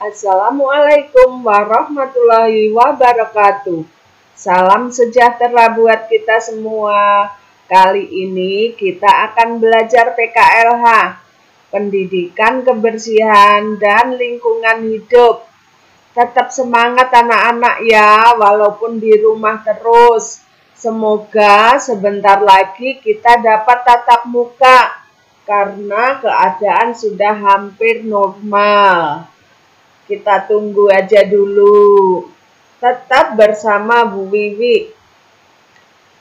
Assalamualaikum warahmatullahi wabarakatuh. Salam sejahtera buat kita semua. Kali ini kita akan belajar PKLH, Pendidikan Kebersihan dan Lingkungan Hidup. Tetap semangat anak-anak ya, walaupun di rumah terus. Semoga sebentar lagi kita dapat tatap muka, karena keadaan sudah hampir normal. Kita tunggu aja dulu. Tetap bersama Bu Wiwi.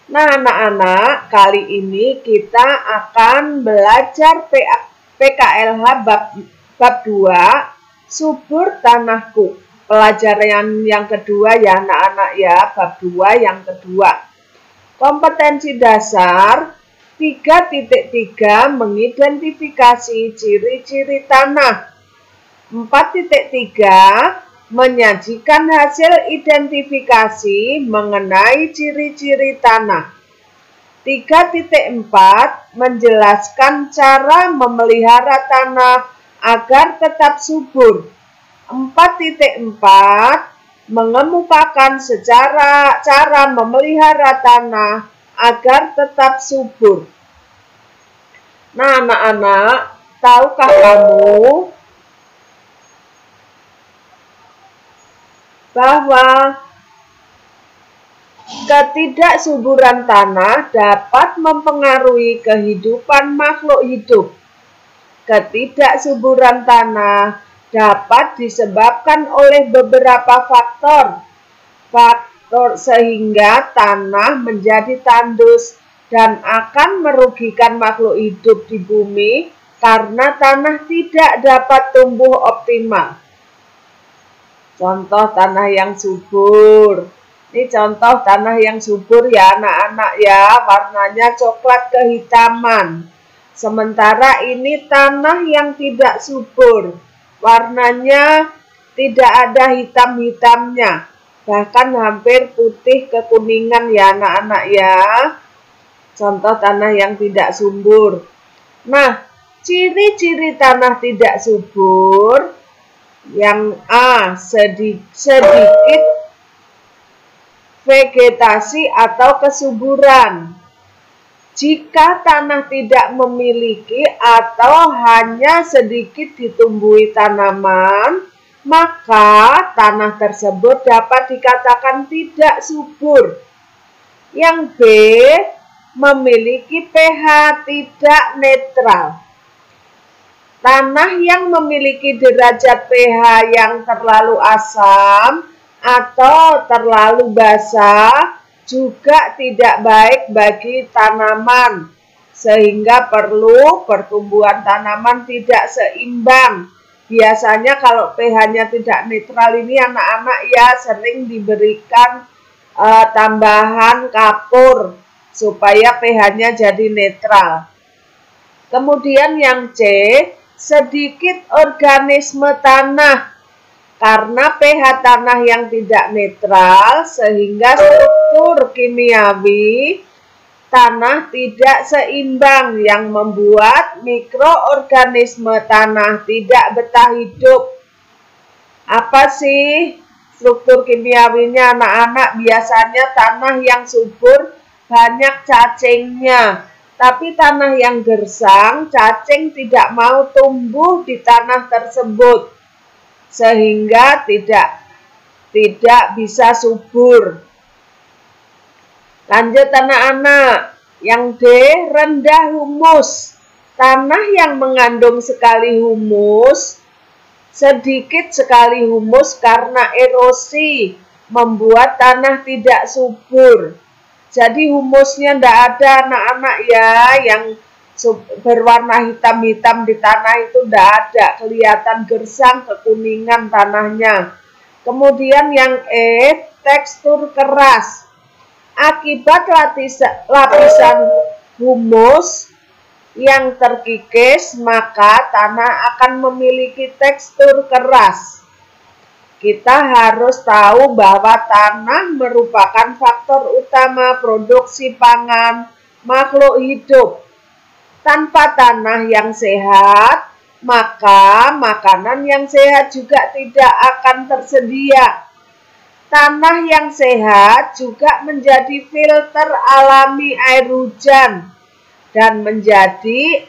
Nah, anak-anak, kali ini kita akan belajar PKLH bab 2, Subur Tanahku. Pelajaran yang kedua ya anak-anak ya, bab 2 yang kedua. Kompetensi dasar 3.3 mengidentifikasi ciri-ciri tanah. 4.3 menyajikan hasil identifikasi mengenai ciri-ciri tanah. 3.4 menjelaskan cara memelihara tanah agar tetap subur. 4.4 mengemukakan cara memelihara tanah agar tetap subur. Nah, anak-anak, tahukah kamu bahwa ketidaksuburan tanah dapat mempengaruhi kehidupan makhluk hidup? Ketidaksuburan tanah dapat disebabkan oleh beberapa faktor sehingga tanah menjadi tandus dan akan merugikan makhluk hidup di bumi karena tanah tidak dapat tumbuh optimal. Contoh tanah yang subur. Ini contoh tanah yang subur ya anak-anak ya, warnanya coklat kehitaman. Sementara ini tanah yang tidak subur, warnanya tidak ada hitam-hitamnya, bahkan hampir putih kekuningan ya anak-anak ya. Contoh tanah yang tidak subur. Nah, ciri-ciri tanah tidak subur. Yang A, sedikit vegetasi atau kesuburan. Jika tanah tidak memiliki atau hanya sedikit ditumbuhi tanaman, maka tanah tersebut dapat dikatakan tidak subur. Yang B, memiliki pH tidak netral. Tanah yang memiliki derajat pH yang terlalu asam atau terlalu basah juga tidak baik bagi tanaman, sehingga perlu pertumbuhan tanaman tidak seimbang. Biasanya kalau pH-nya tidak netral ini anak-anak ya sering diberikan tambahan kapur supaya pH-nya jadi netral. Kemudian yang C, sedikit organisme tanah. Karena pH tanah yang tidak netral sehingga struktur kimiawi tanah tidak seimbang yang membuat mikroorganisme tanah tidak betah hidup. Apa sih struktur kimiawinya anak-anak? Biasanya tanah yang subur banyak cacingnya. Tapi tanah yang gersang, cacing tidak mau tumbuh di tanah tersebut, sehingga tidak bisa subur. Lanjut anak-anak, yang D, rendah humus. Tanah yang mengandung sekali humus, sedikit sekali humus karena erosi, membuat tanah tidak subur. Jadi humusnya tidak ada anak-anak ya, yang berwarna hitam-hitam di tanah itu tidak ada, kelihatan gersang kekuningan tanahnya. Kemudian yang E, tekstur keras. Akibat lapisan humus yang terkikis, maka tanah akan memiliki tekstur keras. Kita harus tahu bahwa tanah merupakan faktor utama produksi pangan makhluk hidup. Tanpa tanah yang sehat, maka makanan yang sehat juga tidak akan tersedia. Tanah yang sehat juga menjadi filter alami air hujan dan menjadi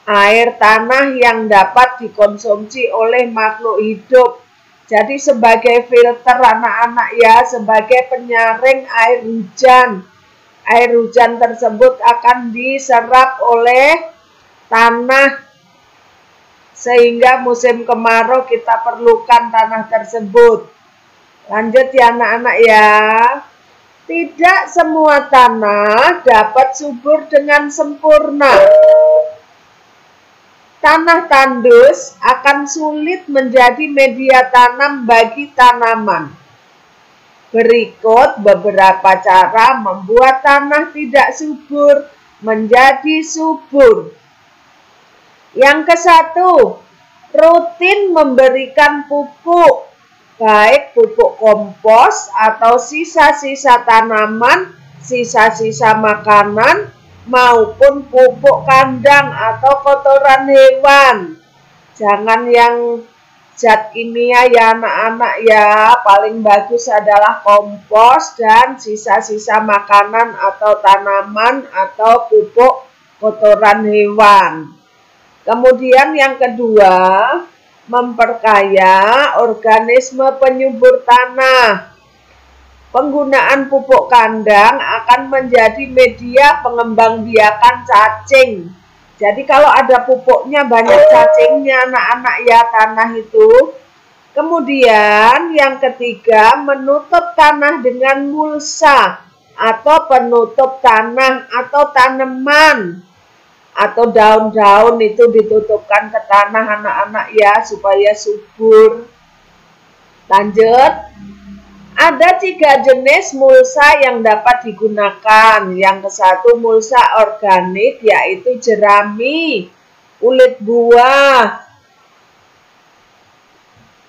air tanah yang dapat dikonsumsi oleh makhluk hidup. Jadi sebagai filter anak-anak ya, sebagai penyaring air hujan. Air hujan tersebut akan diserap oleh tanah. Sehingga musim kemarau kita perlukan tanah tersebut. Lanjut ya anak-anak ya. Tidak semua tanah dapat subur dengan sempurna. Tanah tandus akan sulit menjadi media tanam bagi tanaman. Berikut beberapa cara membuat tanah tidak subur menjadi subur. Yang ke-1, rutin memberikan pupuk, baik pupuk kompos atau sisa-sisa tanaman, sisa-sisa makanan, maupun pupuk kandang atau kotoran hewan. Jangan yang zat kimia ya anak-anak ya. Paling bagus adalah kompos dan sisa-sisa makanan atau tanaman atau pupuk kotoran hewan. Kemudian yang kedua, memperkaya organisme penyubur tanah. Penggunaan pupuk kandang akan menjadi media pengembangbiakan cacing. Jadi kalau ada pupuknya banyak cacingnya anak-anak ya tanah itu. Kemudian yang ketiga, menutup tanah dengan mulsa atau penutup tanah atau tanaman. Atau daun-daun itu ditutupkan ke tanah anak-anak ya supaya subur. Lanjut. Ada 3 jenis mulsa yang dapat digunakan. Yang ke-1 mulsa organik yaitu jerami, kulit buah,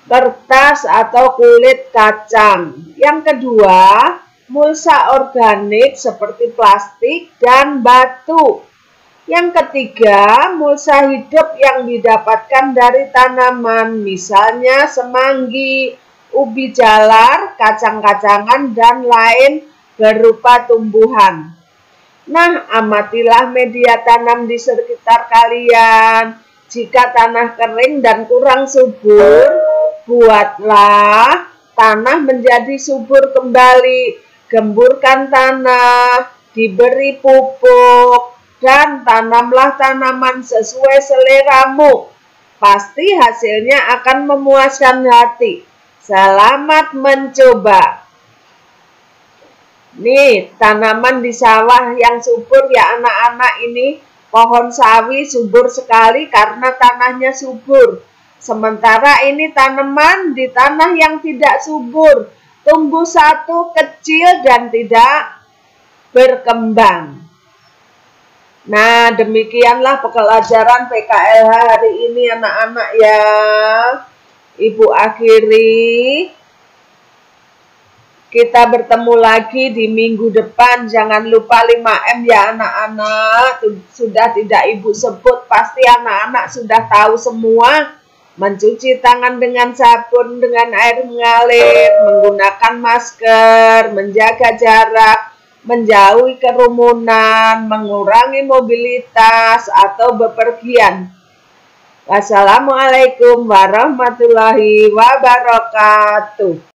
kertas atau kulit kacang. Yang kedua, mulsa organik seperti plastik dan batu. Yang ketiga, mulsa hidup yang didapatkan dari tanaman, misalnya semanggi, ubi jalar, kacang-kacangan, dan lain berupa tumbuhan. Nah, amatilah media tanam di sekitar kalian. Jika tanah kering dan kurang subur, buatlah tanah menjadi subur kembali. Gemburkan tanah, diberi pupuk, dan tanamlah tanaman sesuai seleramu. Pasti hasilnya akan memuaskan hati. Selamat mencoba. Nih, tanaman di sawah yang subur ya anak-anak ini. Pohon sawi subur sekali karena tanahnya subur. Sementara ini tanaman di tanah yang tidak subur. Tumbuh satu, kecil dan tidak berkembang. Nah, demikianlah pelajaran PKLH hari ini anak-anak ya. Ibu akhiri, kita bertemu lagi di minggu depan. Jangan lupa 5M ya anak-anak. Sudah tidak ibu sebut, pasti anak-anak sudah tahu semua. Mencuci tangan dengan sabun, dengan air mengalir, menggunakan masker, menjaga jarak, menjauhi kerumunan, mengurangi mobilitas atau bepergian. Wassalamualaikum warahmatullahi wabarakatuh.